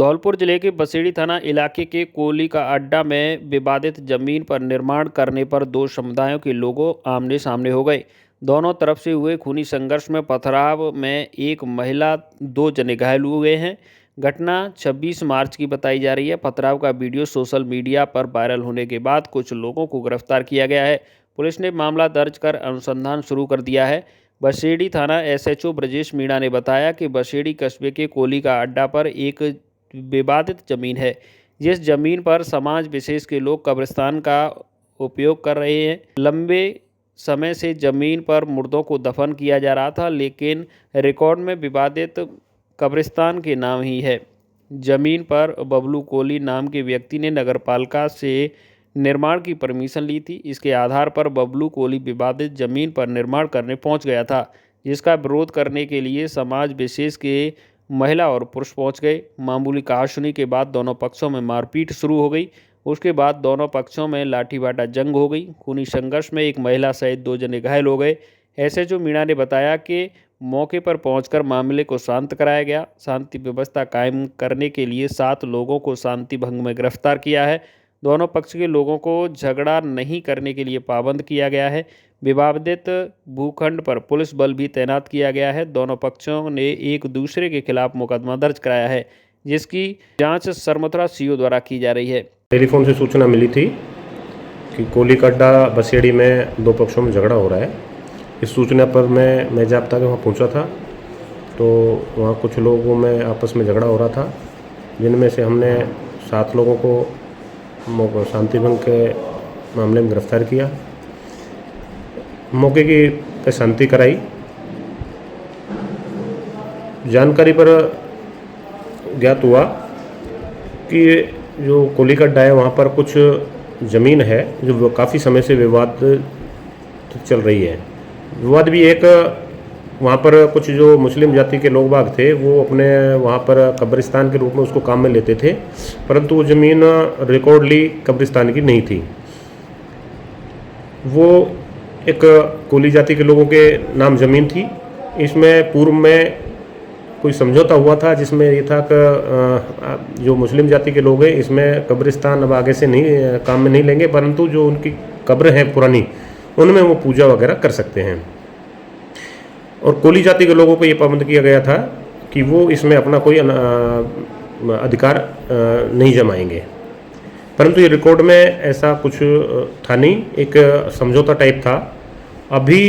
धौलपुर जिले के बसेड़ी थाना इलाके के कोयले का अड्डा में विवादित जमीन पर निर्माण करने पर दो समुदायों के लोगों आमने सामने हो गए। दोनों तरफ से हुए खूनी संघर्ष में पथराव में एक महिला, दो जने घायल हुए हैं। घटना 26 मार्च की बताई जा रही है। पथराव का वीडियो सोशल मीडिया पर वायरल होने के बाद कुछ लोगों को गिरफ्तार किया गया है। पुलिस ने मामला दर्ज कर अनुसंधान शुरू कर दिया है। बसेड़ी थाना एसएचओ ब्रजेश मीणा ने बताया कि बसेड़ी कस्बे के कोयले का अड्डा पर एक विवादित जमीन है, जिस जमीन पर समाज विशेष के लोग कब्रिस्तान का उपयोग कर रहे हैं। लंबे समय से जमीन पर मुर्दों को दफन किया जा रहा था, लेकिन रिकॉर्ड में विवादित कब्रिस्तान के नाम ही है। जमीन पर बबलू कोहली नाम के व्यक्ति ने नगरपालिका से निर्माण की परमिशन ली थी। इसके आधार पर बबलू कोहली विवादित जमीन पर निर्माण करने पहुंच गया था, जिसका विरोध करने के लिए समाज विशेष के महिला और पुरुष पहुंच गए। मामूली कहासुनी के बाद दोनों पक्षों में मारपीट शुरू हो गई। उसके बाद दोनों पक्षों में लाठी बाटा जंग हो गई। खूनी संघर्ष में एक महिला सहित दो जने घायल हो गए। एसएचओ मीणा ने बताया कि मौके पर पहुंचकर मामले को शांत कराया गया। शांति व्यवस्था कायम करने के लिए 7 लोगों को शांति भंग में गिरफ्तार किया है। दोनों पक्ष के लोगों को झगड़ा नहीं करने के लिए पाबंद किया गया है। विवादित भूखंड पर पुलिस बल भी तैनात किया गया है। दोनों पक्षों ने एक दूसरे के खिलाफ मुकदमा दर्ज कराया है, जिसकी जांच सरमथुरा सीओ द्वारा की जा रही है। टेलीफोन से सूचना मिली थी कि कोयले का अड्डा बसेड़ी में दो पक्षों में झगड़ा हो रहा है। इस सूचना पर मैं जाब्ता के वहाँ पहुँचा था, तो वहाँ कुछ लोगों में आपस में झगड़ा हो रहा था, जिनमें से हमने 7 लोगों को शांति भंग के मामले में गिरफ्तार किया। मौके की पे शांति कराई। जानकारी पर ज्ञात हुआ कि जो कोयले का अड्डा है वहाँ पर कुछ ज़मीन है जो काफ़ी समय से विवाद चल रही है। विवाद भी एक, वहाँ पर कुछ जो मुस्लिम जाति के लोग बाग थे वो अपने वहाँ पर कब्रिस्तान के रूप में उसको काम में लेते थे, परंतु वो ज़मीन रिकॉर्डली कब्रिस्तान की नहीं थी। वो एक कोली जाति के लोगों के नाम ज़मीन थी। इसमें पूर्व में कोई समझौता हुआ था, जिसमें ये था कि जो मुस्लिम जाति के लोग हैं इसमें कब्रिस्तान अब आगे से नहीं काम में नहीं लेंगे, परंतु जो उनकी कब्र है पुरानी उनमें वो पूजा वगैरह कर सकते हैं। और कोली जाति के लोगों को ये पाबंद किया गया था कि वो इसमें अपना कोई अधिकार नहीं जमाएंगे, परंतु ये रिकॉर्ड में ऐसा कुछ था नहीं, एक समझौता टाइप था। अभी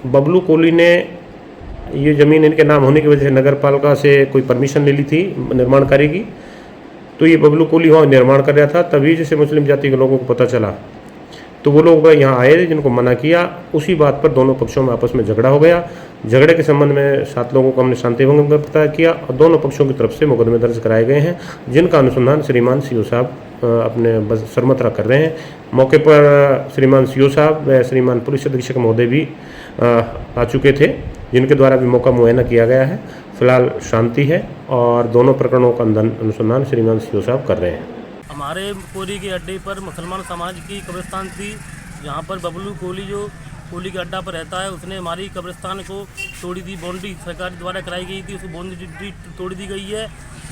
बबलू कोहली ने ये ज़मीन इनके नाम होने की वजह से नगरपालिका से कोई परमिशन ले ली थी निर्माण कार्य की, तो ये बबलू कोहली वहाँ निर्माण कर रहा था। तभी जैसे मुस्लिम जाति के लोगों को पता चला तो वो लोग यहाँ आए, जिनको मना किया। उसी बात पर दोनों पक्षों में आपस में झगड़ा हो गया। झगड़े के संबंध में 7 लोगों को हमने शांति भंग में गिरफ्तार किया और दोनों पक्षों की तरफ से मुकदमे दर्ज कराए गए हैं, जिनका अनुसंधान श्रीमान सीओ साहब अपने सरमथुरा कर रहे हैं। मौके पर श्रीमान सीओ साहब व श्रीमान पुलिस अधीक्षक महोदय भी आ चुके थे, जिनके द्वारा भी मौका मुआयना किया गया है। फिलहाल शांति है और दोनों प्रकरणों का अनुसंधान श्रीमान सीओ साहब कर रहे हैं। हमारे कोयले के अड्डे पर मुसलमान समाज की कब्रिस्तान थी, जहाँ पर बबलू कोहली जो कोयले के अड्डा पर रहता है उसने हमारी कब्रिस्तान को तोड़ी दी। बाउंड्री सरकार द्वारा कराई गई थी, उसको बाउंड्री तोड़ दी गई है।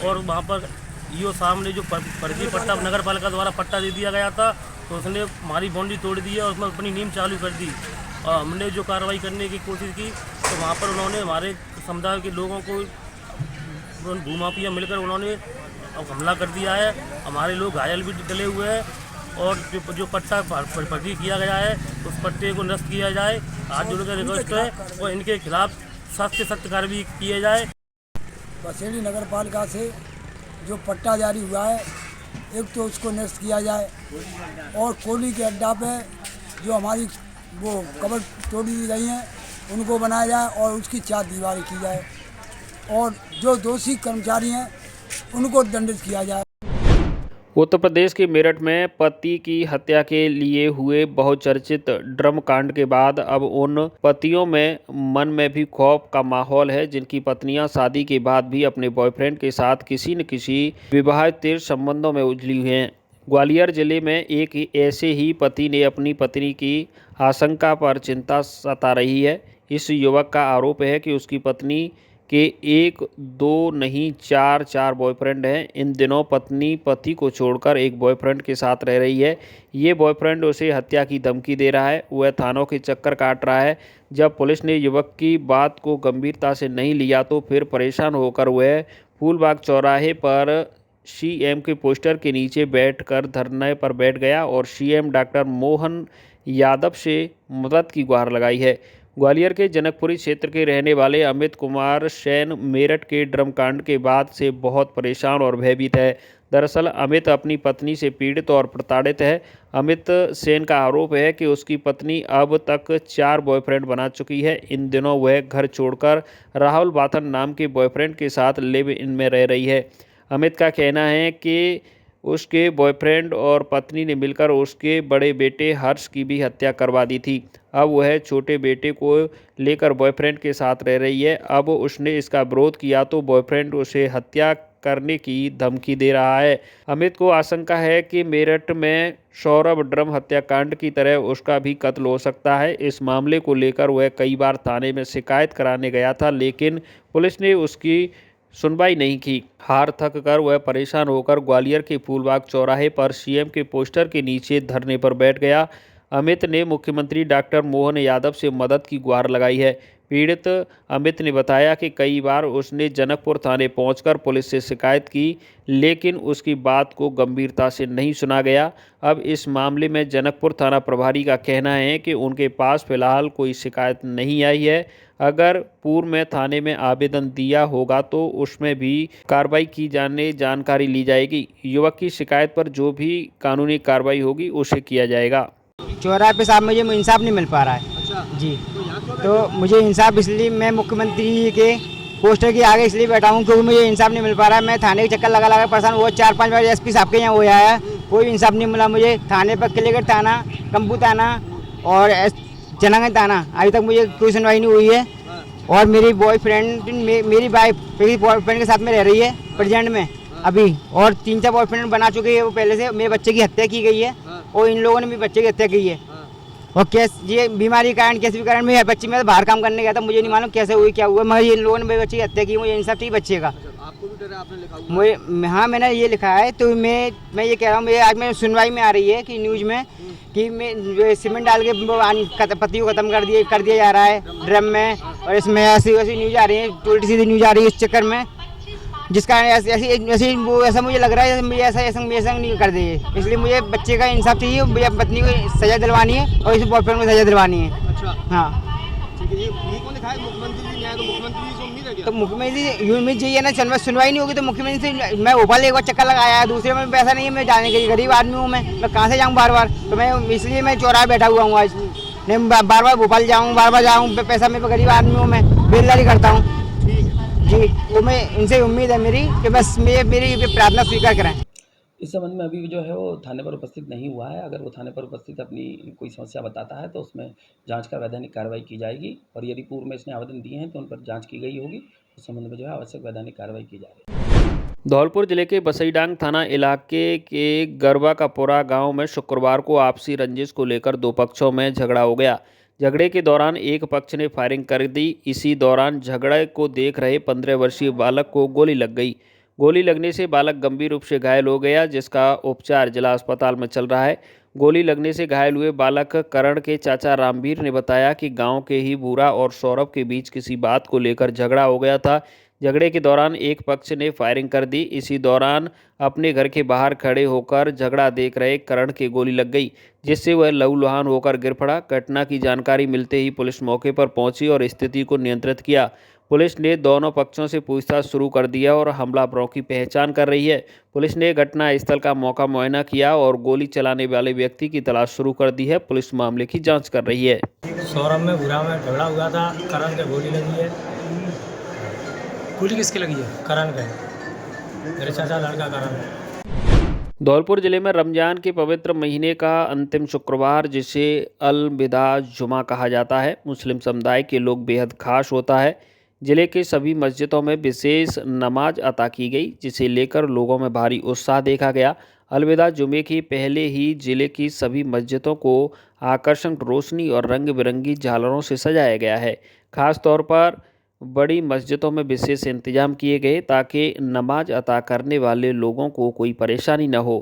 और वहाँ पर ईओ साहब ने जो फर्जी पट्टा नगर पालिका द्वारा पट्टा दे दिया गया था, तो उसने हमारी बाउंड्री तोड़ दी है और उसमें अपनी नींव चालू कर दी। और हमने जो कार्रवाई करने की कोशिश की तो वहाँ पर उन्होंने हमारे समुदाय के लोगों को भूमाफिया मिलकर उन्होंने हमला कर दिया है। हमारे लोग घायल भी डले हुए हैं और जो पट्टा फर्जी किया गया है उस पट्टे को नष्ट किया जाए। आज जो उनका रिक्वेस्ट है और इनके खिलाफ सख्त से सख्त कार्रवाई किए जाए। बसेड़ी नगर पालिका से जो पट्टा जारी हुआ है, एक तो उसको नष्ट किया जाए और कोयले के अड्डा पे जो हमारी वो कब्र तोड़ दी गई हैं उनको बनाया जाए और उसकी 4 दीवारें की जाए और जो दोषी कर्मचारी हैं उनको दंडित किया जाए। उत्तर प्रदेश के मेरठ में पति की हत्या के लिए हुए बहुचर्चित ड्रम कांड के बाद अब उन पतियों में मन में भी खौफ का माहौल है, जिनकी पत्नियां शादी के बाद भी अपने बॉयफ्रेंड के साथ किसी न किसी विवाहेतर संबंधों में उलझी हुई हैं। ग्वालियर जिले में एक ऐसे ही पति ने अपनी पत्नी की आशंका पर चिंता सता रही है। इस युवक का आरोप है कि उसकी पत्नी के एक दो नहीं चार बॉयफ्रेंड हैं। इन दिनों पत्नी पति को छोड़कर एक बॉयफ्रेंड के साथ रह रही है। ये बॉयफ्रेंड उसे हत्या की धमकी दे रहा है। वह थानों के चक्कर काट रहा है। जब पुलिस ने युवक की बात को गंभीरता से नहीं लिया तो फिर परेशान होकर वह फूलबाग चौराहे पर सीएम के पोस्टर के नीचे बैठकर धरने पर बैठ गया और सीएम डॉक्टर मोहन यादव से मदद की गुहार लगाई है। ग्वालियर के जनकपुरी क्षेत्र के रहने वाले अमित कुमार सेन मेरठ के ड्रम कांड के बाद से बहुत परेशान और भयभीत है। दरअसल अमित अपनी पत्नी से पीड़ित और प्रताड़ित है। अमित सेन का आरोप है कि उसकी पत्नी अब तक 4 बॉयफ्रेंड बना चुकी है। इन दिनों वह घर छोड़कर राहुल बाथन नाम के बॉयफ्रेंड के साथ लिव इन में रह रही है। अमित का कहना है कि उसके बॉयफ्रेंड और पत्नी ने मिलकर उसके बड़े बेटे हर्ष की भी हत्या करवा दी थी। अब वह छोटे बेटे को लेकर बॉयफ्रेंड के साथ रह रही है। अब उसने इसका विरोध किया तो बॉयफ्रेंड उसे हत्या करने की धमकी दे रहा है। अमित को आशंका है कि मेरठ में सौरभ ड्रम हत्याकांड की तरह उसका भी कत्ल हो सकता है। इस मामले को लेकर वह कई बार थाने में शिकायत कराने गया था, लेकिन पुलिस ने उसकी सुनवाई नहीं की। हार थक कर वह परेशान होकर ग्वालियर के फूलबाग चौराहे पर सीएम के पोस्टर के नीचे धरने पर बैठ गया। अमित ने मुख्यमंत्री डॉक्टर मोहन यादव से मदद की गुहार लगाई है। पीड़ित अमित ने बताया कि कई बार उसने जनकपुर थाने पहुंचकर पुलिस से शिकायत की, लेकिन उसकी बात को गंभीरता से नहीं सुना गया। अब इस मामले में जनकपुर थाना प्रभारी का कहना है कि उनके पास फिलहाल कोई शिकायत नहीं आई है। अगर पूर्व में थाने में आवेदन दिया होगा तो उसमें भी कार्रवाई की जानकारी ली जाएगी। युवक की शिकायत पर जो भी कानूनी कार्रवाई होगी उसे किया जाएगा। चौराहे पे साहब मुझे इंसाफ नहीं मिल पा रहा है। अच्छा। जी, तो मुझे इंसाफ इसलिए मैं मुख्यमंत्री के पोस्टर के आगे इसलिए बैठा हूँ क्योंकि मुझे इंसाफ नहीं मिल पा रहा है। मैं थाने के चक्कर लगा लगा परेशान, वो 4-5 बार एसपी साहब के यहाँ हुआ है, कोई इंसाफ नहीं मिला मुझे। थाने पर किलेगढ़ थाना, कंबू थाना और जनागंज थाना, अभी तक मुझे कोई सुनवाई नहीं हुई है। और मेरी बॉयफ्रेंड मेरी वाइफ मेरी बॉयफ्रेंड के साथ में रह रही है प्रेजेंट में अभी, और 3-4 बॉयफ्रेंड बना चुके हैं वो पहले से। मेरे बच्चे की हत्या की गई है और इन लोगों ने मेरे बच्चे की हत्या की है। और ये बीमारी के कारण, कैसे भी कारण मेरे बच्चे में बाहर काम करने गया था, मुझे नहीं मालूम कैसे हुई क्या हुआ, मगर इन लोगों ने मेरे बच्चे की हत्या की। मुझे इंसाफ चाहिए बच्चे का। आपको भी डर है, आपने लिखा हुआ मुझे, हाँ मैंने ये लिखा है। तो मैं ये कह रहा हूँ, आज मैं सुनवाई में आ रही है कि न्यूज़ में कि मैं सीमेंट डाल के पत्ती को ख़त्म कर दिया जा रहा है ड्रम में, और इसमें ऐसी वैसी न्यूज़ आ रही है, उल्टी सीधी न्यूज़ आ रही है इस चक्कर में, जिसका ऐसा मुझे लग रहा है मुझे ऐसा नहीं कर देंगे। इसलिए मुझे बच्चे का इंसाफ चाहिए, मुझे पत्नी को सज़ा दिलवानी है और इस बॉयफ्रेंड को सज़ा दिलवानी है। अच्छा, हाँ ठीक है। ये कौन लिखा है? मुख्यमंत्री जी न्याय, तो मुख्यमंत्री जी से उम्मीद है क्या? तो मुख्यमंत्री उम्मीद चाहिए ना, सुनवाई नहीं होगी तो मुख्यमंत्री से। मैं भोपाल एक बार चक्कर लगाया है, दूसरे में पैसा नहीं है मैं जाने के लिए, गरीब आदमी हूँ मैं कहाँ से जाऊँ बार बार। तो मैं इसलिए मैं चौराहे बैठा हुआ हूँ आज, नहीं बार बार भोपाल जाऊँ, बार बार जाऊँ, पैसा मेरे गरीब आदमी हूँ, मैं बेलदारी करता हूँ जी। वो मैं इनसे उम्मीद है मेरी कि बस मेरी प्रार्थना स्वीकार करें। इस संबंध में अभी जो है वो थाने पर उपस्थित नहीं हुआ है। अगर वो थाने पर उपस्थित अपनी कोई समस्या बताता है तो उसमें जांच का वैधानिक कार्रवाई की जाएगी, और यदि पूर्व में इसने आवेदन दिए हैं तो उन पर जांच की गई होगी। उस संबंध में जो है आवश्यक वैधानिक कार्रवाई की जा रही है। धौलपुर जिले के बसईडांग थाना इलाके के गरबा का पुरा गांव में शुक्रवार को आपसी रंजिश को लेकर 2 पक्षों में झगड़ा हो गया। झगड़े के दौरान एक पक्ष ने फायरिंग कर दी। इसी दौरान झगड़े को देख रहे 15 वर्षीय बालक को गोली लग गई। गोली लगने से बालक गंभीर रूप से घायल हो गया, जिसका उपचार जिला अस्पताल में चल रहा है। गोली लगने से घायल हुए बालक करण के चाचा रामवीर ने बताया कि गांव के ही भूरा और सौरभ के बीच किसी बात को लेकर झगड़ा हो गया था। झगड़े के दौरान एक पक्ष ने फायरिंग कर दी। इसी दौरान अपने घर के बाहर खड़े होकर झगड़ा देख रहे करण की गोली लग गई, जिससे वह लहूलुहान होकर गिर पड़ा। घटना की जानकारी मिलते ही पुलिस मौके पर पहुंची और स्थिति को नियंत्रित किया। पुलिस ने दोनों पक्षों से पूछताछ शुरू कर दिया और हमलावरों की पहचान कर रही है। पुलिस ने घटनास्थल का मौका मुआयना किया और गोली चलाने वाले व्यक्ति की तलाश शुरू कर दी है। पुलिस मामले की जांच कर रही है। सौरभ में भूरा में झगड़ा हुआ था, करण के गोली लगी है। गोली किसकी लगी है? करण के, मेरे चाचा लड़का करण है। धौलपुर जिले में रमजान के पवित्र महीने का अंतिम शुक्रवार, जिसे अल-विदा जुमा कहा जाता है, मुस्लिम समुदाय के लोग बेहद खास होता है। जिले के सभी मस्जिदों में विशेष नमाज अता की गई, जिसे लेकर लोगों में भारी उत्साह देखा गया। अलविदा जुमे के पहले ही जिले की सभी मस्जिदों को आकर्षक रोशनी और रंग बिरंगी झालरों से सजाया गया है। खास तौर पर बड़ी मस्जिदों में विशेष इंतजाम किए गए ताकि नमाज अता करने वाले लोगों को कोई परेशानी न हो।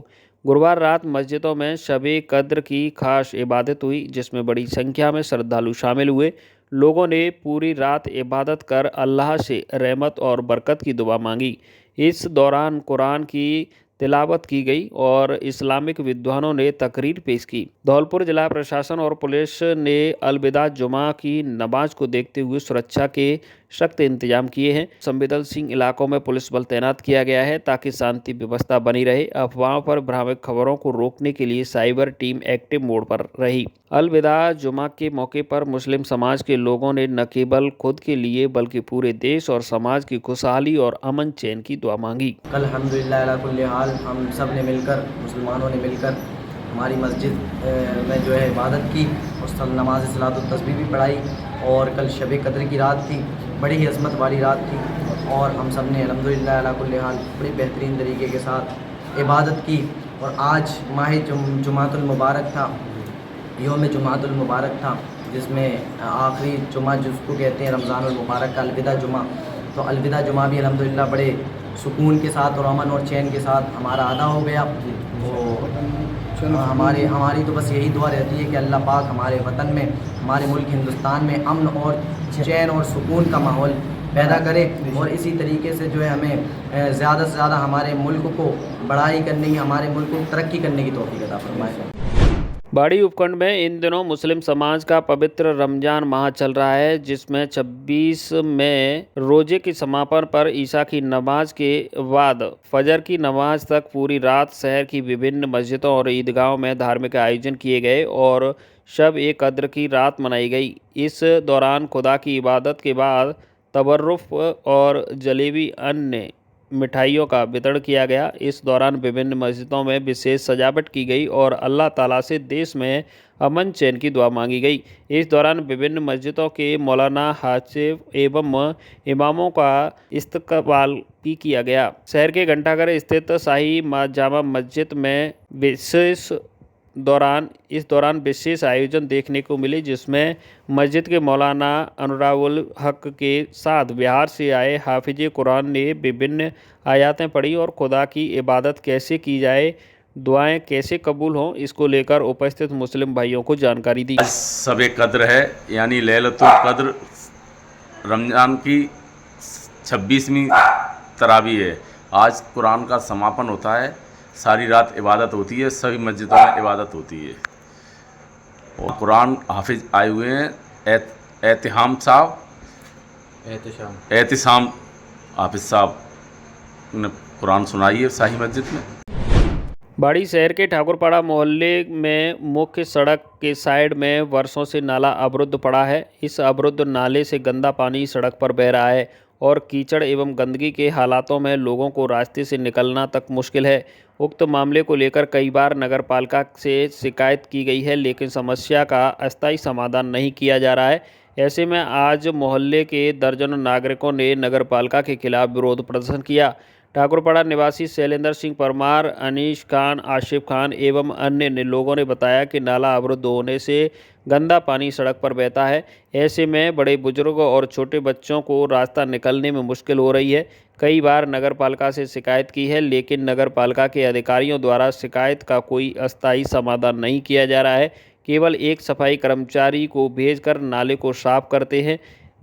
गुरुवार रात मस्जिदों में शब-ए कद्र की खास इबादत हुई, जिसमें बड़ी संख्या में श्रद्धालु शामिल हुए। लोगों ने पूरी रात इबादत कर अल्लाह से रहमत और बरकत की दुआ मांगी। इस दौरान कुरान की तिलावत की गई और इस्लामिक विद्वानों ने तकरीर पेश की। धौलपुर जिला प्रशासन और पुलिस ने अलविदा जुमा की नमाज को देखते हुए सुरक्षा के सख्त इंतजाम किए हैं। संवेदनशील इलाकों में पुलिस बल तैनात किया गया है ताकि शांति व्यवस्था बनी रहे। अफवाहों पर भ्रामक खबरों को रोकने के लिए साइबर टीम एक्टिव मोड पर रही। अलविदा जुमा के मौके पर मुस्लिम समाज के लोगों ने न केवल खुद के लिए बल्कि पूरे देश और समाज की खुशहाली और अमन चैन की दुआ मांगी। कल अल्हम्दुलिल्लाह अला कुल्ली हाल हम सब ने मिलकर, मुसलमानों ने मिलकर हमारी मस्जिद में जो है इबादत की और नमाज सलात व तस्बीह भी पढ़ाई। और कल शब कद्र की रात थी, बड़ी ही अज़मत वाली रात थी और हम सब ने अल्हम्दुलिल्लाह अला कुल्ली हाल बड़ी बेहतरीन तरीके के साथ इबादत की। और आज माह जुमातुल मुबारक था, योम जुमातुल मुबारक था, जिसमें आखिरी जुमा जिसको कहते हैं रमज़ानुल मुबारक का अलविदा जुमा। तो अलविदा जुमा भी अल्हम्दुलिल्लाह बड़े सुकून के साथ और अमन और चैन के साथ हमारा अदा हो गया। तो हमारी तो बस यही दुआ रहती है कि अल्लाह पाक हमारे वतन में, हमारे मुल्क हिंदुस्तान में अमन और चैन और सुकून का माहौल पैदा करे। और इसी तरीके से जो है हमें ज़्यादा से ज़्यादा हमारे मुल्क को बढ़ाई करने, हमारे मुल्क को तरक्की करने की तौफीक अता फरमाए। बाड़ी उपखंड में इन दिनों मुस्लिम समाज का पवित्र रमजान माह चल रहा है, जिसमें 26 में रोजे के समापन पर ईशा की नमाज के बाद फजर की नमाज तक पूरी रात शहर की विभिन्न मस्जिदों और ईदगाहों में धार्मिक आयोजन किए गए और शब-ए कद्र की रात मनाई गई। इस दौरान खुदा की इबादत के बाद तबर्रुफ और जलेबी अन्य मिठाइयों का वितरण किया गया। इस दौरान विभिन्न मस्जिदों में विशेष सजावट की गई और अल्लाह ताला से देश में अमन चैन की दुआ मांगी गई। इस दौरान विभिन्न मस्जिदों के मौलाना हाशिफ एवं इमामों का इस्तकबाल भी किया गया। शहर के घंटाघर स्थित शाही जामा मस्जिद में इस दौरान विशेष आयोजन देखने को मिले, जिसमें मस्जिद के मौलाना अनुराउल हक के साथ बिहार से आए हाफिज कुरान ने विभिन्न आयातें पढ़ी और खुदा की इबादत कैसे की जाए, दुआएं कैसे कबूल हों, इसको लेकर उपस्थित मुस्लिम भाइयों को जानकारी दी। शब कद्र है, यानी लैलतुल कद्र, रमज़ान की 26वीं तरावी है। आज कुरान का समापन होता है, सारी रात इबादत होती है, सभी मस्जिदों में इबादत होती है और कुरान हाफिज आए हुए हैं। एहतिशाम हाफिज साहब ने कुरान सुनाई है शाही मस्जिद में। बाड़ी शहर के ठाकुरपाड़ा मोहल्ले में मुख्य सड़क के साइड में वर्षों से नाला अवरुद्ध पड़ा है। इस अवरुद्ध नाले से गंदा पानी सड़क पर बह रहा है और कीचड़ एवं गंदगी के हालातों में लोगों को रास्ते से निकलना तक मुश्किल है। उक्त मामले को लेकर कई बार नगरपालिका से शिकायत की गई है, लेकिन समस्या का अस्थायी समाधान नहीं किया जा रहा है। ऐसे में आज मोहल्ले के दर्जनों नागरिकों ने नगरपालिका के खिलाफ विरोध प्रदर्शन किया। ठाकुरपाड़ा निवासी शैलेंद्र सिंह परमार, अनीश खान, आशिफ खान एवं अन्य लोगों ने बताया कि नाला अवरुद्ध होने से गंदा पानी सड़क पर बहता है। ऐसे में बड़े बुजुर्ग और छोटे बच्चों को रास्ता निकलने में मुश्किल हो रही है। कई बार नगरपालिका से शिकायत की है, लेकिन नगरपालिका के अधिकारियों द्वारा शिकायत का कोई अस्थायी समाधान नहीं किया जा रहा है। केवल एक सफाई कर्मचारी को भेजकर नाले को साफ करते हैं।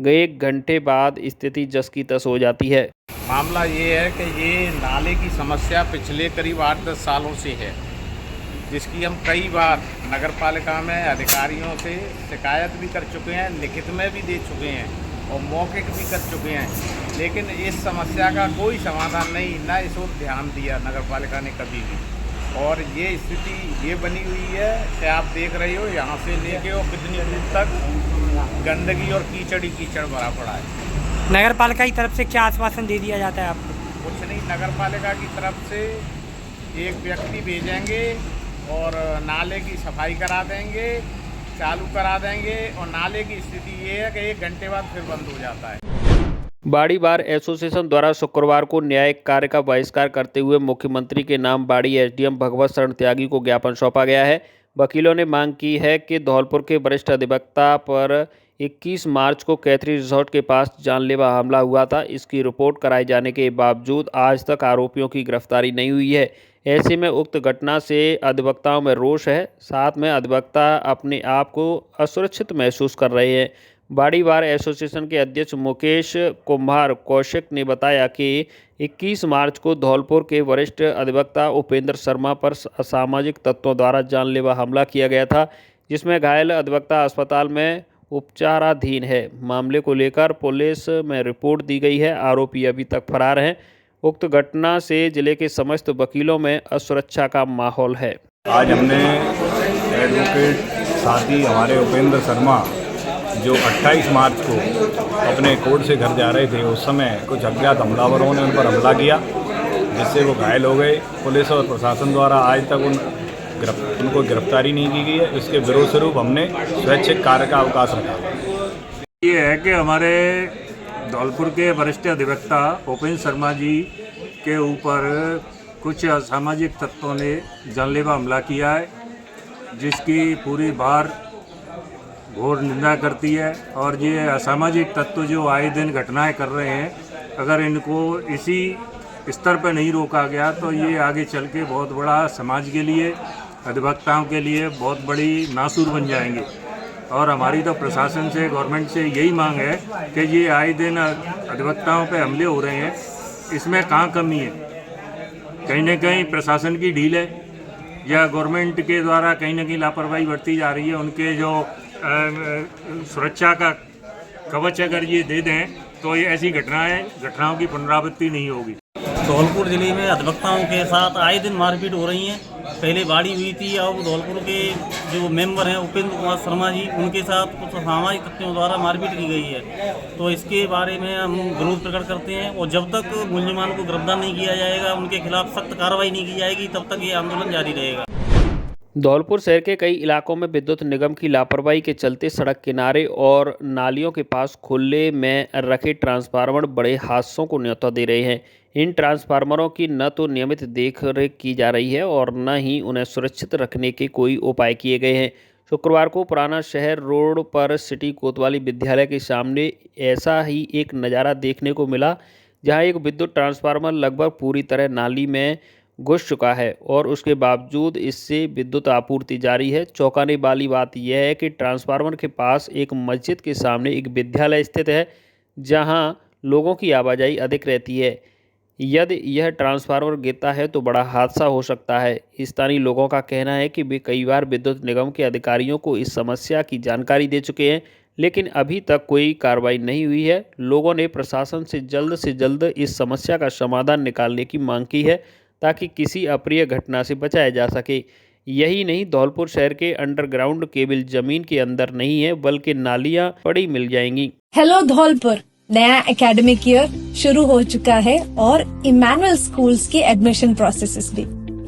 1 घंटे बाद स्थिति जस की तस हो जाती है। मामला ये है कि ये नाले की समस्या पिछले करीब 8-10 सालों से है, जिसकी हम कई बार नगरपालिका में अधिकारियों से शिकायत भी कर चुके हैं, लिखित में भी दे चुके हैं और मौखिक भी कर चुके हैं, लेकिन इस समस्या का कोई समाधान नहीं, ना इस ओर ध्यान दिया नगरपालिका ने कभी भी। और ये स्थिति ये बनी हुई है कि आप देख रहे हो, यहाँ से लेके और कितनी दूर तक गंदगी और कीचड़ ही कीचड़ भरा पड़ा है। नगरपालिका की तरफ से क्या आश्वासन दे दिया जाता है आपको? कुछ नहीं, नगरपालिका की तरफ से एक व्यक्ति भेजेंगे और नाले की सफाई करा देंगे, चालू करा देंगे और नाले की स्थिति ये है कि 1 घंटे बाद फिर बंद हो जाता है। बाड़ी बार एसोसिएशन द्वारा शुक्रवार को न्यायिक कार्य का बहिष्कार करते हुए मुख्यमंत्री के नाम बाड़ी एसडीएम भगवत शरण त्यागी को ज्ञापन सौंपा गया है। वकीलों ने मांग की है कि धौलपुर के वरिष्ठ अधिवक्ता पर 21 मार्च को कैथरी रिजॉर्ट के पास जानलेवा हमला हुआ था। इसकी रिपोर्ट कराए जाने के बावजूद आज तक आरोपियों की गिरफ्तारी नहीं हुई है। ऐसे में उक्त घटना से अधिवक्ताओं में रोष है। साथ में अधिवक्ता अपने आप को असुरक्षित महसूस कर रहे हैं। बाड़ी बार एसोसिएशन के अध्यक्ष मुकेश कुम्हार कौशिक ने बताया कि 21 मार्च को धौलपुर के वरिष्ठ अधिवक्ता उपेंद्र शर्मा पर असामाजिक तत्वों द्वारा जानलेवा हमला किया गया था, जिसमें घायल अधिवक्ता अस्पताल में उपचाराधीन है। मामले को लेकर पुलिस में रिपोर्ट दी गई है। आरोपी अभी तक फरार हैं। उक्त घटना से जिले के समस्त वकीलों में असुरक्षा का माहौल है। आज हमने एडवोकेट साथी हमारे उपेंद्र शर्मा जो 28 मार्च को अपने कोर्ट से घर जा रहे थे, उस समय कुछ अज्ञात हमलावरों ने उन पर हमला किया, जिससे वो घायल हो गए। पुलिस और प्रशासन द्वारा आज तक उनको गिरफ्तारी नहीं की गई है। इसके विरोध स्वरूप हमने स्वैच्छिक कार्य का अवकाश रखा। ये है कि हमारे धौलपुर के वरिष्ठ अधिवक्ता उपेंद्र शर्मा जी के ऊपर कुछ असामाजिक तत्वों ने जानलेवा हमला किया है, जिसकी पूरी बार घोर निंदा करती है। और ये असामाजिक तत्व जो आए दिन घटनाएं कर रहे हैं, अगर इनको इसी स्तर पर नहीं रोका गया तो ये आगे चल के बहुत बड़ा समाज के लिए, अधिवक्ताओं के लिए बहुत बड़ी नासूर बन जाएंगे। और हमारी तो प्रशासन से, गवर्नमेंट से यही मांग है कि ये आए दिन अधिवक्ताओं पे हमले हो रहे हैं, इसमें कहाँ कमी है? कहीं न कहीं प्रशासन की ढील है या गवर्नमेंट के द्वारा कहीं न कहीं लापरवाही बरती जा रही है। उनके जो सुरक्षा का कवच अगर ये दे दें तो ये ऐसी घटनाओं की पुनरावृत्ति नहीं होगी। धौलपुर जिले में अधिवक्ताओं के साथ आए दिन मारपीट हो रही है। पहले बाड़ी हुई थी, अब धौलपुर के जो मेंबर हैं उपेंद्र कुमार शर्मा जी, उनके साथ कुछ असामाजिक तत्वों द्वारा मारपीट की गई है। तो इसके बारे में हम विरोध प्रकट करते हैं और जब तक मुलजिमान को गिरफ्तार नहीं किया जाएगा, उनके खिलाफ सख्त कार्रवाई नहीं की जाएगी, तब तक ये आंदोलन जारी रहेगा। धौलपुर शहर के कई इलाकों में विद्युत निगम की लापरवाही के चलते सड़क किनारे और नालियों के पास खुले में रखे ट्रांसफार्मर बड़े हादसों को न्योता दे रहे हैं। इन ट्रांसफार्मरों की न तो नियमित देखरेख की जा रही है और न ही उन्हें सुरक्षित रखने के कोई उपाय किए गए हैं। शुक्रवार को पुराना शहर रोड पर सिटी कोतवाली विद्यालय के सामने ऐसा ही एक नज़ारा देखने को मिला, जहां एक विद्युत ट्रांसफार्मर लगभग पूरी तरह नाली में घुस चुका है और उसके बावजूद इससे विद्युत आपूर्ति जारी है। चौंकाने वाली बात यह है कि ट्रांसफार्मर के पास एक मस्जिद के सामने एक विद्यालय स्थित है, जहां लोगों की आवाजाही अधिक रहती है। यदि यह ट्रांसफार्मर गिरता है तो बड़ा हादसा हो सकता है। स्थानीय लोगों का कहना है कि वे कई बार विद्युत निगम के अधिकारियों को इस समस्या की जानकारी दे चुके हैं, लेकिन अभी तक कोई कार्रवाई नहीं हुई है। लोगों ने प्रशासन से जल्द इस समस्या का समाधान निकालने की मांग की है, ताकि किसी अप्रिय घटना से बचाया जा सके। यही नहीं, धौलपुर शहर के अंडरग्राउंड केबल जमीन के अंदर नहीं है, बल्कि नालियां पड़ी मिल जाएंगी। हेलो धौलपुर, नया एकेडमिक ईयर शुरू हो चुका है और इमैनुअल स्कूल्स के एडमिशन प्रोसेसेस भी।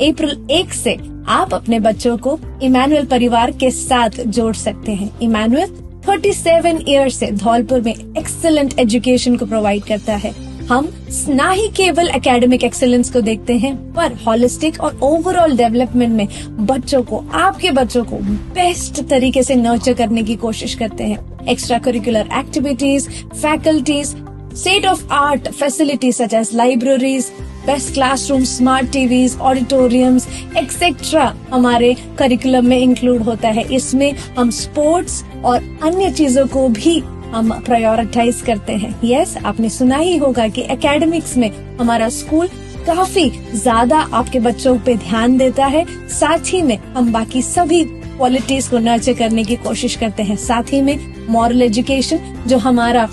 अप्रैल 1 से आप अपने बच्चों को इमैनुअल परिवार के साथ जोड़ सकते हैं। इमैनुअल 37 ईयर्स से धौलपुर में एक्सीलेंट एजुकेशन को प्रोवाइड करता है। हम ना ही केवल एकेडमिक एक्सेलेंस को देखते हैं, पर हॉलिस्टिक और ओवरऑल डेवलपमेंट में बच्चों को, आपके बच्चों को बेस्ट तरीके से नर्चर करने की कोशिश करते हैं। Extra curricular activities, faculties, state of art facilities such as libraries, best classroom, smart TVs, auditoriums etcetera हमारे करिकुलम में इंक्लूड होता है। इसमें हम स्पोर्ट्स और अन्य चीजों को भी हम प्रायोरिटाइज करते हैं। यस, आपने सुना ही होगा कि एकेडमिक्स में हमारा स्कूल काफी ज्यादा आपके बच्चों पे ध्यान देता है। साथ ही में हम बाकी सभी क्वालिटीज को नर्चर करने की कोशिश करते हैं। साथ ही में मॉरल एजुकेशन, जो हमारा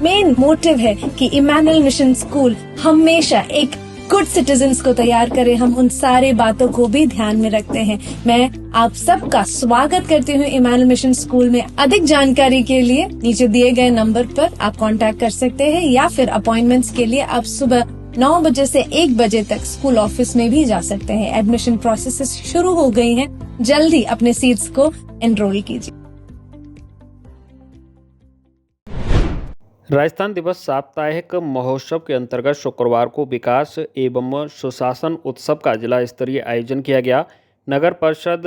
मेन मोटिव है कि इमैनुअल मिशन स्कूल हमेशा एक गुड सिटीजन्स को तैयार करें, हम उन सारे बातों को भी ध्यान में रखते हैं। मैं आप सबका स्वागत करती हूँ इमैनुअल मिशन स्कूल में। अधिक जानकारी के लिए नीचे दिए गए नंबर पर आप कांटेक्ट कर सकते हैं, या फिर अपॉइंटमेंट्स के लिए आप सुबह 9 बजे से 1 बजे तक स्कूल ऑफिस में भी जा सकते हैं। एडमिशन प्रोसेस शुरू हो गई हैं, जल्दी अपने सीट्स को एनरोल कीजिए। राजस्थान दिवस साप्ताहिक महोत्सव के अंतर्गत शुक्रवार को विकास एवं सुशासन उत्सव का जिला स्तरीय आयोजन किया गया। नगर परिषद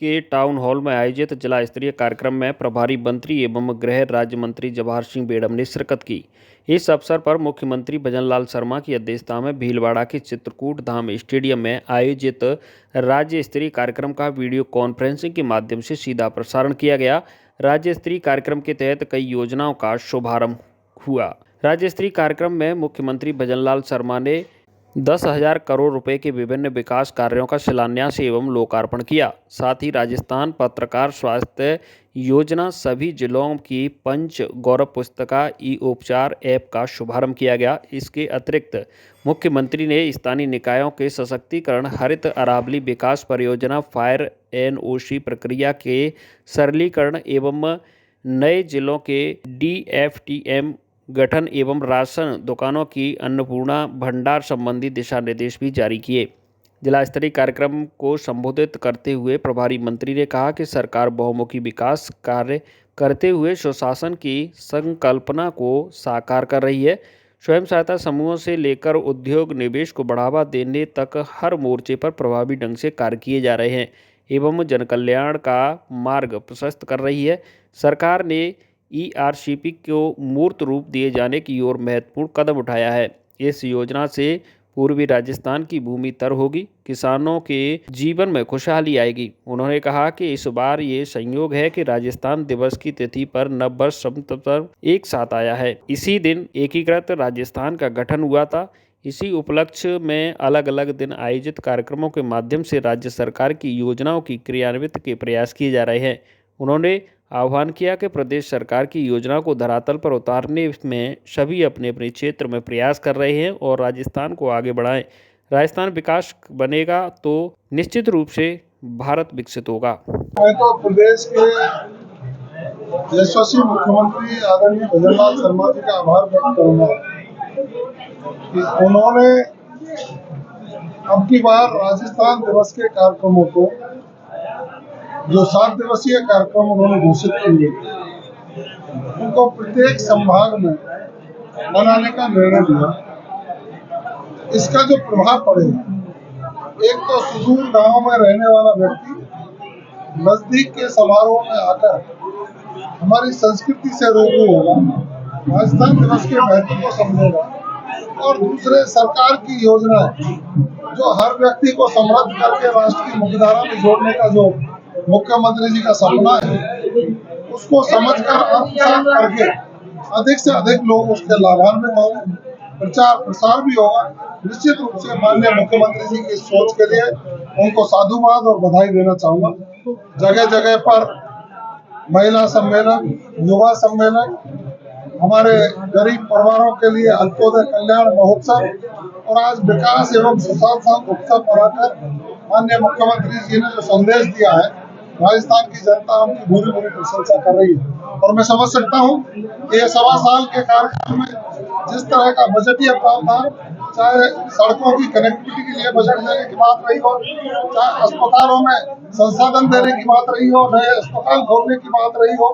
के टाउन हॉल में आयोजित जिला स्तरीय कार्यक्रम में प्रभारी मंत्री एवं गृह राज्य मंत्री जवाहर सिंह बेड़म ने शिरकत की। इस अवसर पर मुख्यमंत्री भजनलाल शर्मा की अध्यक्षता में भीलवाड़ा के चित्रकूट धाम स्टेडियम में आयोजित राज्य स्तरीय कार्यक्रम का वीडियो कॉन्फ्रेंसिंग के माध्यम से सीधा प्रसारण किया गया। राज्य स्तरीय कार्यक्रम के तहत कई योजनाओं का शुभारंभ हुआ। राज्य स्तरीय कार्यक्रम में मुख्यमंत्री भजनलाल शर्मा ने 10,000 करोड़ रुपए के विभिन्न विकास कार्यों का शिलान्यास एवं लोकार्पण किया। साथ ही राजस्थान पत्रकार स्वास्थ्य योजना सभी जिलों की पंच गौरव पुस्तिका ई उपचार ऐप का शुभारंभ किया गया। इसके अतिरिक्त मुख्यमंत्री ने स्थानीय निकायों के सशक्तिकरण, हरित अरावली विकास परियोजना, फायर NOC प्रक्रिया के सरलीकरण एवं नए जिलों के DFTM गठन एवं राशन दुकानों की अन्नपूर्णा भंडार संबंधी दिशा निर्देश भी जारी किए। जिला स्तरीय कार्यक्रम को संबोधित करते हुए प्रभारी मंत्री ने कहा कि सरकार बहुमुखी विकास कार्य करते हुए सुशासन की संकल्पना को साकार कर रही है। स्वयं सहायता समूहों से लेकर उद्योग निवेश को बढ़ावा देने तक हर मोर्चे पर प्रभावी ढंग से कार्य किए जा रहे हैं एवं जनकल्याण का मार्ग प्रशस्त कर रही है। सरकार ने ERCP को मूर्त रूप दिए जाने की ओर महत्वपूर्ण कदम उठाया है। इस योजना से पूर्वी राजस्थान की भूमि तर होगी, किसानों के जीवन में खुशहाली आएगी। उन्होंने कहा कि इस बार ये संयोग है कि राजस्थान दिवस की तिथि पर नववर्ष संवत्सर एक साथ आया है। इसी दिन एकीकृत राजस्थान का गठन हुआ था। इसी उपलक्ष्य में अलग अलग दिन आयोजित कार्यक्रमों के माध्यम से राज्य सरकार की योजनाओं की क्रियान्वित के प्रयास किए जा रहे हैं। उन्होंने आह्वान किया कि प्रदेश सरकार की योजनाओं को धरातल पर उतारने में सभी अपने अपने क्षेत्र में प्रयास कर रहे हैं और राजस्थान को आगे बढ़ाएं। राजस्थान विकास बनेगा तो निश्चित रूप से भारत विकसित होगा। मैं तो प्रदेश के यशस्वी मुख्यमंत्री आदरणीय भजनलाल शर्मा जी का आभार व्यक्त करूंगा कि उन्होंने अब की बार राजस्थान दिवस के कार्यक्रमों को, जो 7 दिवसीय कार्यक्रम उन्होंने घोषित किए, उनको प्रत्येक संभाग में बनाने का निर्णय लिया। इसका जो प्रभाव पड़ेगा, एक तो सुदूर गांव में रहने वाला व्यक्ति नजदीक के समारोह में आकर हमारी संस्कृति से रूबरू होगा, राजस्थान दिवस के महत्व को समझेगा और दूसरे सरकार की योजनाएं जो हर व्यक्ति को समृद्ध करके राष्ट्र की मुख्यधारा में जोड़ने का जो मुख्यमंत्री जी का सपना है, उसको समझकर आत्मसात करके अधिक से अधिक लोग उसके लाभान्वित होंगे। प्रचार प्रसार भी होगा। निश्चित रूप से माननीय मुख्यमंत्री जी की सोच के लिए उनको साधुवाद और बधाई देना चाहूंगा। जगह जगह पर महिला सम्मेलन, युवा सम्मेलन, हमारे गरीब परिवारों के लिए अंत्योदय कल्याण महोत्सव और आज विकास एवं सुशासन उत्सव बनाकर माननीय मुख्यमंत्री जी ने जो संदेश दिया है, राजस्थान की जनता उनकी पूरी प्रशंसा कर रही है। और मैं समझ सकता हूँ कि ये 1.25 साल के कार्यकाल में जिस तरह का बजटीय प्रावधान, चाहे सड़कों की कनेक्टिविटी के लिए बजट देने की बात रही हो, चाहे अस्पतालों में संसाधन देने की बात रही हो, नए अस्पताल खोलने की बात रही हो,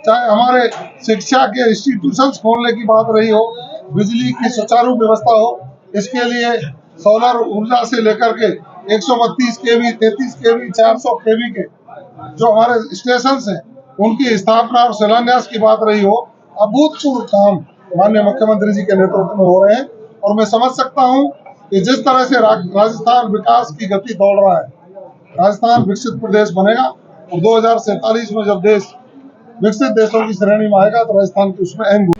चाहे हमारे शिक्षा के इंस्टीट्यूशंस खोलने की बात रही हो, बिजली की सुचारू व्यवस्था हो, इसके लिए सोलर ऊर्जा से लेकर के 132 kV, 33 kV, 400 kV के जो हमारे स्टेशन हैं, उनकी स्थापना और शिलान्यास की बात रही हो, अभूतपूर्व काम माननीय मुख्यमंत्री जी के नेतृत्व में हो रहे हैं। और मैं समझ सकता हूं कि जिस तरह से राजस्थान विकास की गति दौड़ रहा है, राजस्थान विकसित प्रदेश बनेगा और 2047 में जब देश विकसित देशों की श्रेणी में आएगा तो राजस्थान की उसमें अहम।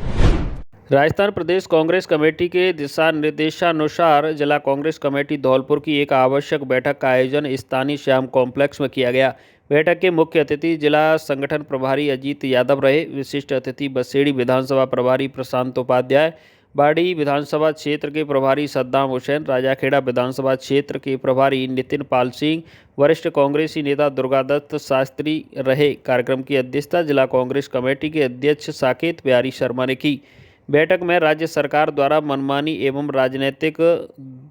राजस्थान प्रदेश कांग्रेस कमेटी के दिशा निर्देशानुसार जिला कांग्रेस कमेटी धौलपुर की एक आवश्यक बैठक का आयोजन स्थानीय श्याम कॉम्प्लेक्स में किया गया। बैठक के मुख्य अतिथि जिला संगठन प्रभारी अजीत यादव रहे। विशिष्ट अतिथि बसेड़ी विधानसभा प्रभारी प्रशांत उपाध्याय, बाड़ी विधानसभा क्षेत्र के प्रभारी सद्दाम हुसैन, राजाखेड़ा विधानसभा क्षेत्र के प्रभारी नितिन पाल सिंह, वरिष्ठ कांग्रेसी नेता दुर्गादत्त शास्त्री रहे। कार्यक्रम की अध्यक्षता जिला कांग्रेस कमेटी के अध्यक्ष साकेत बिहारी शर्मा ने की। बैठक में राज्य सरकार द्वारा मनमानी एवं राजनीतिक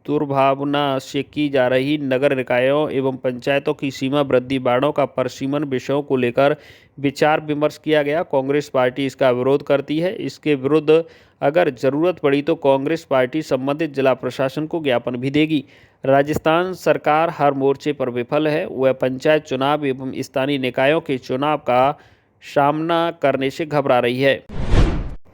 दुर्भावना से की जा रही नगर निकायों एवं पंचायतों की सीमा वृद्धि बाड़ों का परिसीमन विषयों को लेकर विचार विमर्श किया गया। कांग्रेस पार्टी इसका विरोध करती है। इसके विरुद्ध अगर ज़रूरत पड़ी तो कांग्रेस पार्टी संबंधित जिला प्रशासन को ज्ञापन भी देगी। राजस्थान सरकार हर मोर्चे पर विफल है। वह पंचायत चुनाव एवं स्थानीय निकायों के चुनाव का सामना करने से घबरा रही है।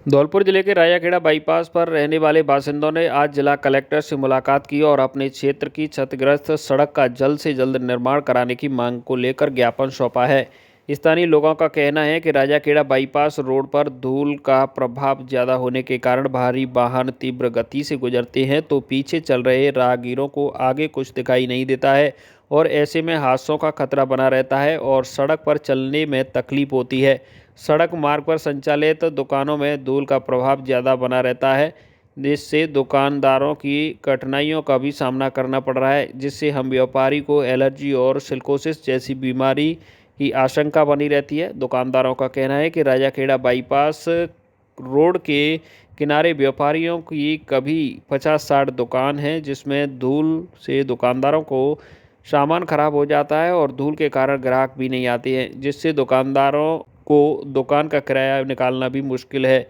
धौलपुर जिले के राजाखेड़ा बाईपास पर रहने वाले बासिंदों ने आज जिला कलेक्टर से मुलाकात की और अपने क्षेत्र की क्षतिग्रस्त सड़क का जल्द से जल्द निर्माण कराने की मांग को लेकर ज्ञापन सौंपा है। स्थानीय लोगों का कहना है कि राजाखेड़ा बाईपास रोड पर धूल का प्रभाव ज़्यादा होने के कारण भारी वाहन तीव्र गति से गुजरते हैं तो पीछे चल रहे राहगीरों को आगे कुछ दिखाई नहीं देता है और ऐसे में हादसों का खतरा बना रहता है और सड़क पर चलने में तकलीफ होती है। सड़क मार्ग पर संचालित दुकानों में धूल का प्रभाव ज़्यादा बना रहता है, जिससे दुकानदारों की कठिनाइयों का भी सामना करना पड़ रहा है, जिससे हम व्यापारी को एलर्जी और सिलिकोसिस जैसी बीमारी की आशंका बनी रहती है। दुकानदारों का कहना है कि राजाखेड़ा बाईपास रोड के किनारे व्यापारियों की कभी 50-60 दुकान है, जिसमें धूल से दुकानदारों को सामान खराब हो जाता है और धूल के कारण ग्राहक भी नहीं आते हैं, जिससे दुकानदारों को दुकान का किराया निकालना भी मुश्किल है।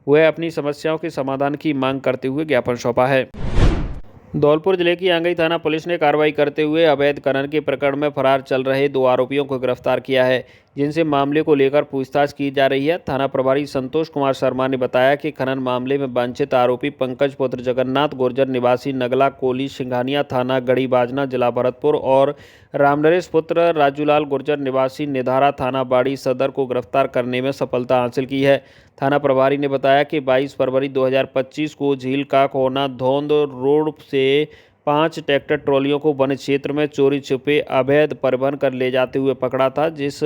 वह अपनी समस्याओं के समाधान की मांग करते हुए ज्ञापन सौंपा है। धौलपुर जिले की आंगई थाना पुलिस ने कार्रवाई करते हुए अवैध खनन के प्रकरण में फरार चल रहे 2 आरोपियों को गिरफ्तार किया है, जिनसे मामले को लेकर पूछताछ की जा रही है। थाना प्रभारी संतोष कुमार शर्मा ने बताया कि खनन मामले में वांछित आरोपी पंकज पुत्र जगन्नाथ गुर्जर निवासी नगला कोली सिंघानिया थाना गढ़ी बाजना जिला भरतपुर और रामनरेश पुत्र राजूलाल गुर्जर निवासी निधारा थाना बाड़ी सदर को गिरफ्तार करने में सफलता हासिल की है। थाना प्रभारी ने बताया कि 22 फरवरी 2025 को झील का कोना धौंद रोड से 5 ट्रैक्टर ट्रॉलियों को वन क्षेत्र में चोरी छिपे अवैध परिवहन कर ले जाते हुए पकड़ा था, जिस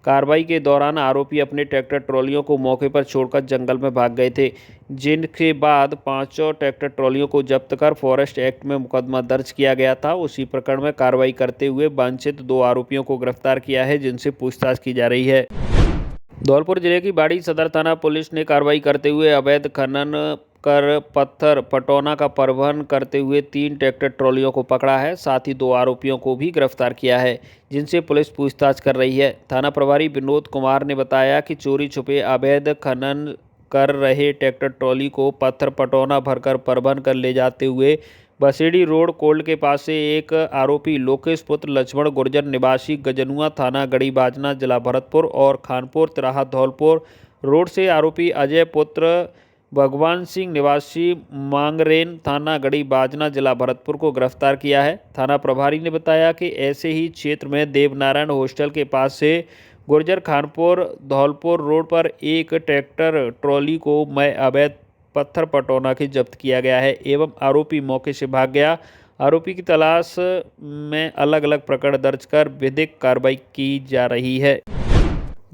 कार्रवाई के दौरान आरोपी अपने ट्रैक्टर ट्रॉलियों को मौके पर छोड़कर जंगल में भाग गए थे, जिनके बाद 5 ट्रैक्टर ट्रॉलियों को जब्त कर फॉरेस्ट एक्ट में मुकदमा दर्ज किया गया था। उसी प्रकरण में कार्रवाई करते हुए वांछित 2 आरोपियों को गिरफ्तार किया है, जिनसे पूछताछ की जा रही है। धौलपुर जिले की बाड़ी सदर थाना पुलिस ने कार्रवाई करते हुए अवैध खनन कर पत्थर पटौना का परिवहन करते हुए 3 ट्रैक्टर ट्रॉलियों को पकड़ा है। साथ ही 2 आरोपियों को भी गिरफ्तार किया है, जिनसे पुलिस पूछताछ कर रही है। थाना प्रभारी विनोद कुमार ने बताया कि चोरी छुपे अवैध खनन कर रहे ट्रैक्टर ट्रॉली को पत्थर पटौना भरकर परिवहन कर ले जाते हुए बसेड़ी रोड कोल्ड के पास से एक आरोपी लोकेश पुत्र लक्ष्मण गुर्जर निवासी गजनुआ थाना गढ़ी बाजना जिला भरतपुर और खानपुर तिराहा धौलपुर रोड से आरोपी अजय पुत्र भगवान सिंह निवासी मांगरेन थाना गढ़ी बाजना जिला भरतपुर को गिरफ्तार किया है। थाना प्रभारी ने बताया कि ऐसे ही क्षेत्र में देवनारायण हॉस्टल के पास से गुर्जर खानपुर धौलपुर रोड पर एक ट्रैक्टर ट्रॉली को मैं अवैध पत्थर पटौना के जब्त किया गया है एवं आरोपी मौके से भाग गया। आरोपी की तलाश में अलग अलग प्रकरण दर्ज कर विधिक कार्रवाई की जा रही है।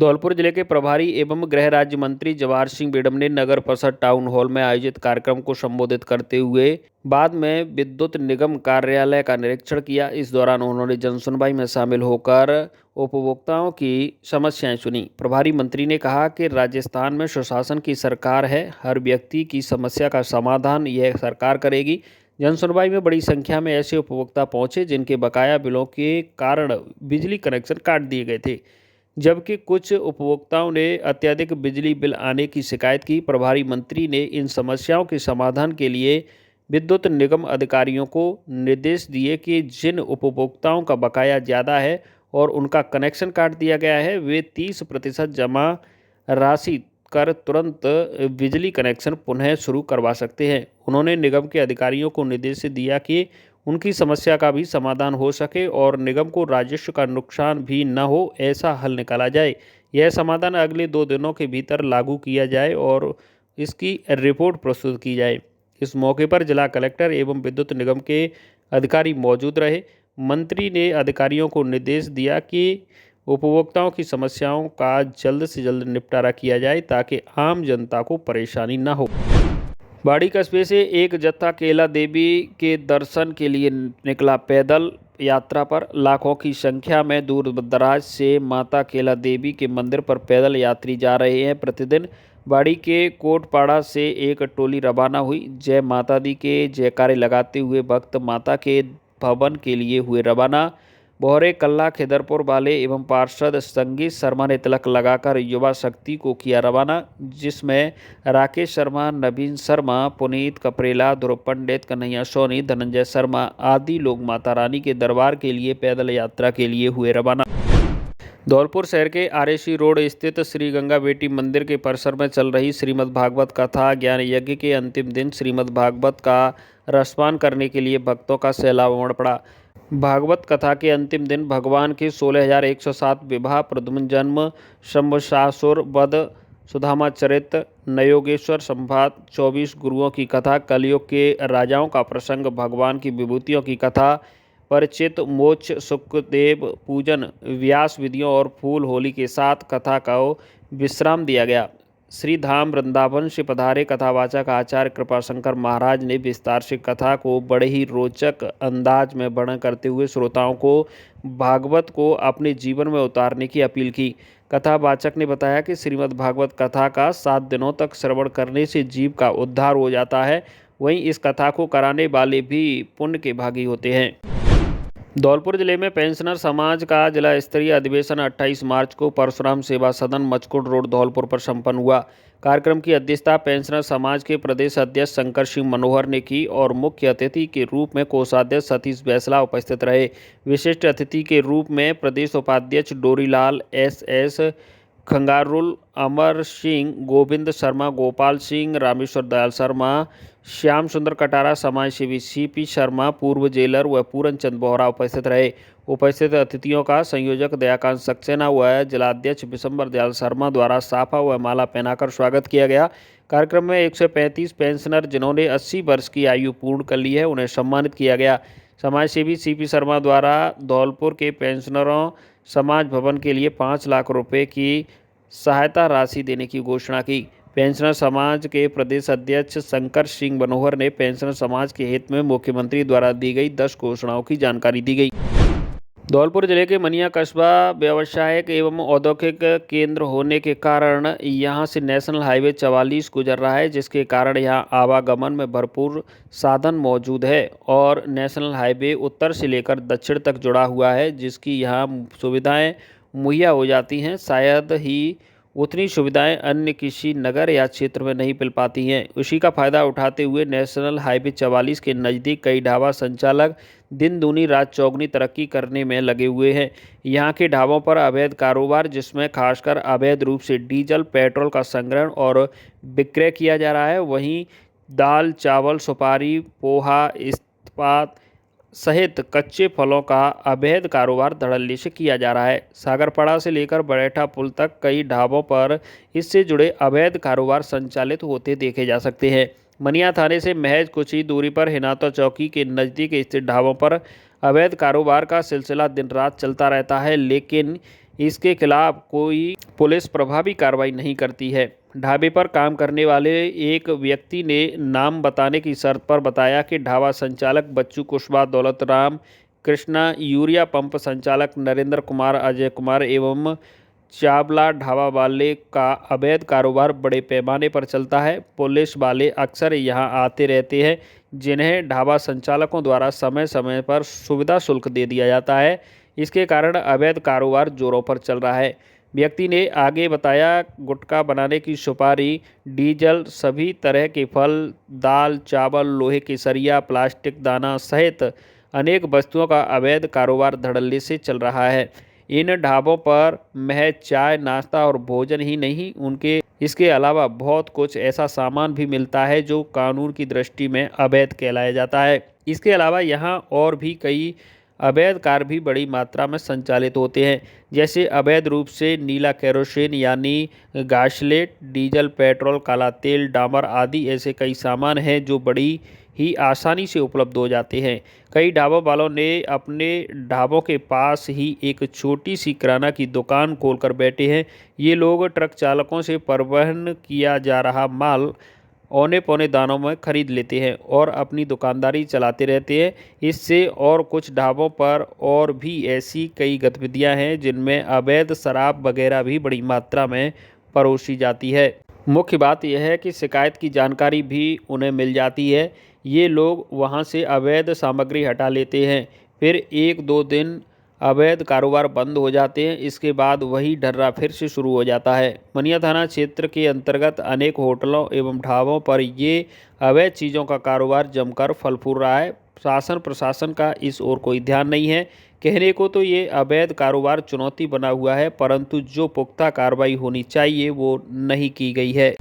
धौलपुर जिले के प्रभारी एवं गृह राज्य मंत्री जवाहर सिंह बेडम ने नगर परिषद टाउन हॉल में आयोजित कार्यक्रम को संबोधित करते हुए बाद में विद्युत निगम कार्यालय का निरीक्षण किया। इस दौरान उन्होंने जनसुनवाई में शामिल होकर उपभोक्ताओं की समस्याएं सुनी। प्रभारी मंत्री ने कहा कि राजस्थान में सुशासन की सरकार है, हर व्यक्ति की समस्या का समाधान यह सरकार करेगी। जनसुनवाई में बड़ी संख्या में ऐसे उपभोक्ता पहुंचे जिनके बकाया बिलों के कारण बिजली कनेक्शन काट दिए गए थे, जबकि कुछ उपभोक्ताओं ने अत्यधिक बिजली बिल आने की शिकायत की। प्रभारी मंत्री ने इन समस्याओं के समाधान के लिए विद्युत निगम अधिकारियों को निर्देश दिए कि जिन उपभोक्ताओं का बकाया ज़्यादा है और उनका कनेक्शन काट दिया गया है, वे 30% जमा राशि कर तुरंत बिजली कनेक्शन पुनः शुरू करवा सकते हैं। उन्होंने निगम के अधिकारियों को निर्देश दिया कि उनकी समस्या का भी समाधान हो सके और निगम को राजस्व का नुकसान भी न हो, ऐसा हल निकाला जाए। यह समाधान अगले 2 दिनों के भीतर लागू किया जाए और इसकी रिपोर्ट प्रस्तुत की जाए। इस मौके पर जिला कलेक्टर एवं विद्युत निगम के अधिकारी मौजूद रहे। मंत्री ने अधिकारियों को निर्देश दिया कि उपभोक्ताओं की समस्याओं का जल्द से जल्द निपटारा किया जाए ताकि आम जनता को परेशानी न हो। बाड़ी कस्बे से एक जत्था केला देवी के दर्शन के लिए निकला। पैदल यात्रा पर लाखों की संख्या में दूर दराज से माता केला देवी के मंदिर पर पैदल यात्री जा रहे हैं। प्रतिदिन बाड़ी के कोटपाड़ा से एक टोली रवाना हुई। जय माता दी के जयकारे लगाते हुए भक्त माता के भवन के लिए हुए रवाना। बोहरे कल्ला खिदरपुर वाले एवं पार्षद संगीत शर्मा ने तिलक लगाकर युवा शक्ति को किया रवाना, जिसमें राकेश शर्मा, नवीन शर्मा, पुनीत कपरेला, ध्रुव पंडित, कन्हैया सोनी, धनंजय शर्मा आदि लोग माता रानी के दरबार के लिए पैदल यात्रा के लिए हुए रवाना। धौलपुर शहर के आरएसी रोड स्थित श्री गंगा बेटी मंदिर के परिसर में चल रही श्रीमद् भागवत कथा ज्ञान यज्ञ के अंतिम दिन श्रीमद् भागवत का रसपान करने के लिए भक्तों का सैलाब उमड़ पड़ा। भागवत कथा के अंतिम दिन भगवान के 16,107 विवाह, प्रद्युम्न जन्म, शंभसासुर वध, सुदामा चरित, नयोगेश्वर संवाद, 24 गुरुओं की कथा, कलयुग के राजाओं का प्रसंग, भगवान की विभूतियों की कथा, परिचित, मोक्ष, सुखदेव पूजन, व्यास विधियों और फूल होली के साथ कथा को विश्राम दिया गया। श्री धाम वृंदावन से पधारे कथावाचक आचार्य कृपाशंकर महाराज ने विस्तार से कथा को बड़े ही रोचक अंदाज में वर्णन करते हुए श्रोताओं को भागवत को अपने जीवन में उतारने की अपील की। कथावाचक ने बताया कि श्रीमद् भागवत कथा का 7 दिनों तक श्रवण करने से जीव का उद्धार हो जाता है। वहीं इस कथा को कराने वाले भी पुण्य के भागी होते हैं। धौलपुर जिले में पेंशनर समाज का जिला स्तरीय अधिवेशन 28 मार्च को परशुराम सेवा सदन मचकुंड रोड धौलपुर पर संपन्न हुआ। कार्यक्रम की अध्यक्षता पेंशनर समाज के प्रदेश अध्यक्ष शंकर सिंह मनोहर ने की और मुख्य अतिथि के रूप में कोषाध्यक्ष सतीश बैसला उपस्थित रहे। विशिष्ट अतिथि के रूप में प्रदेश उपाध्यक्ष डोरीलाल SS खंगारुल, अमर सिंह, गोविंद शर्मा, गोपाल सिंह, रामेश्वर दयाल शर्मा, श्याम सुंदर कटारा, समाजसेवी CP शर्मा, पूर्व जेलर व पूरन चंद बोहरा उपस्थित रहे। उपस्थित अतिथियों का संयोजक दयाकांत सक्सेना व जिलाध्यक्ष विशंबर दयाल शर्मा द्वारा साफा व माला पहनाकर स्वागत किया गया। कार्यक्रम में 135 पेंशनर जिन्होंने 80 वर्ष की आयु पूर्ण कर ली है उन्हें सम्मानित किया गया। समाजसेवी CP शर्मा द्वारा धौलपुर के पेंशनरों समाज भवन के लिए 5 लाख रुपए की सहायता राशि देने की घोषणा की। पेंशनर समाज के प्रदेश अध्यक्ष शंकर सिंह मनोहर ने पेंशनर समाज के हित में मुख्यमंत्री द्वारा दी गई 10 घोषणाओं की जानकारी दी गई। धौलपुर जिले के मनिया कस्बा व्यावसायिक एवं औद्योगिक केंद्र होने के कारण यहां से नेशनल हाईवे 44 गुजर रहा है, जिसके कारण यहां आवागमन में भरपूर साधन मौजूद है और नेशनल हाईवे उत्तर से लेकर दक्षिण तक जुड़ा हुआ है, जिसकी यहां सुविधाएं मुहैया हो जाती हैं। शायद ही उतनी सुविधाएं अन्य किसी नगर या क्षेत्र में नहीं मिल पाती हैं। उसी का फायदा उठाते हुए नेशनल हाईवे 44 के नज़दीक कई ढाबा संचालक दिन दूनी रात चौगुनी तरक्की करने में लगे हुए हैं। यहाँ के ढाबों पर अवैध कारोबार, जिसमें खासकर अवैध रूप से डीजल पेट्रोल का संग्रहण और विक्रय किया जा रहा है। वहीं दाल, चावल, सुपारी, पोहा, इस्पात सहित कच्चे फलों का अवैध कारोबार धड़ल्ले से किया जा रहा है। सागरपड़ा से लेकर बड़ैठा पुल तक कई ढाबों पर इससे जुड़े अवैध कारोबार संचालित होते देखे जा सकते हैं। मनिया थाने से महज कुछ ही दूरी पर हिनाता चौकी के नज़दीक स्थित ढाबों पर अवैध कारोबार का सिलसिला दिन रात चलता रहता है, लेकिन इसके खिलाफ कोई पुलिस प्रभावी कार्रवाई नहीं करती है। ढाबे पर काम करने वाले एक व्यक्ति ने नाम बताने की शर्त पर बताया कि ढाबा संचालक बच्चू कुशवाहा, दौलत राम, कृष्णा, यूरिया पंप संचालक नरेंद्र कुमार, अजय कुमार एवं चावला ढाबा वाले का अवैध कारोबार बड़े पैमाने पर चलता है। पुलिस वाले अक्सर यहां आते रहते हैं, जिन्हें ढाबा संचालकों द्वारा समय समय पर सुविधा शुल्क दे दिया जाता है। इसके कारण अवैध कारोबार जोरों पर चल रहा है। व्यक्ति ने आगे बताया, गुटखा बनाने की सुपारी, डीजल, सभी तरह के फल, दाल, चावल, लोहे की सरिया, प्लास्टिक दाना सहित अनेक वस्तुओं का अवैध कारोबार धड़ल्ले से चल रहा है। इन ढाबों पर महज चाय, नाश्ता और भोजन ही नहीं, उनके इसके अलावा बहुत कुछ ऐसा सामान भी मिलता है जो कानून की दृष्टि में अवैध कहलाया जाता है। इसके अलावा यहाँ और भी कई अवैध कार्य भी बड़ी मात्रा में संचालित होते हैं, जैसे अवैध रूप से नीला केरोसिन यानी गासलेट, डीजल, पेट्रोल, काला तेल, डामर आदि ऐसे कई सामान हैं जो बड़ी ही आसानी से उपलब्ध हो जाते हैं। कई ढाबों वालों ने अपने ढाबों के पास ही एक छोटी सी किराना की दुकान खोलकर बैठे हैं। ये लोग ट्रक चालकों से परिवहन किया जा रहा माल औने पौने दानों में खरीद लेते हैं और अपनी दुकानदारी चलाते रहते हैं। इससे और कुछ ढाबों पर और भी ऐसी कई गतिविधियां हैं जिनमें अवैध शराब वगैरह भी बड़ी मात्रा में परोसी जाती है। मुख्य बात यह है कि शिकायत की जानकारी भी उन्हें मिल जाती है। ये लोग वहां से अवैध सामग्री हटा लेते हैं, फिर 1-2 दिन अवैध कारोबार बंद हो जाते हैं, इसके बाद वही ढर्रा फिर से शुरू हो जाता है। मनिया थाना क्षेत्र के अंतर्गत अनेक होटलों एवं ढाबों पर ये अवैध चीज़ों का कारोबार जमकर फल फूल रहा है। शासन प्रशासन का इस ओर कोई ध्यान नहीं है। कहने को तो ये अवैध कारोबार चुनौती बना हुआ है, परंतु जो पुख्ता कार्रवाई होनी चाहिए वो नहीं की गई है।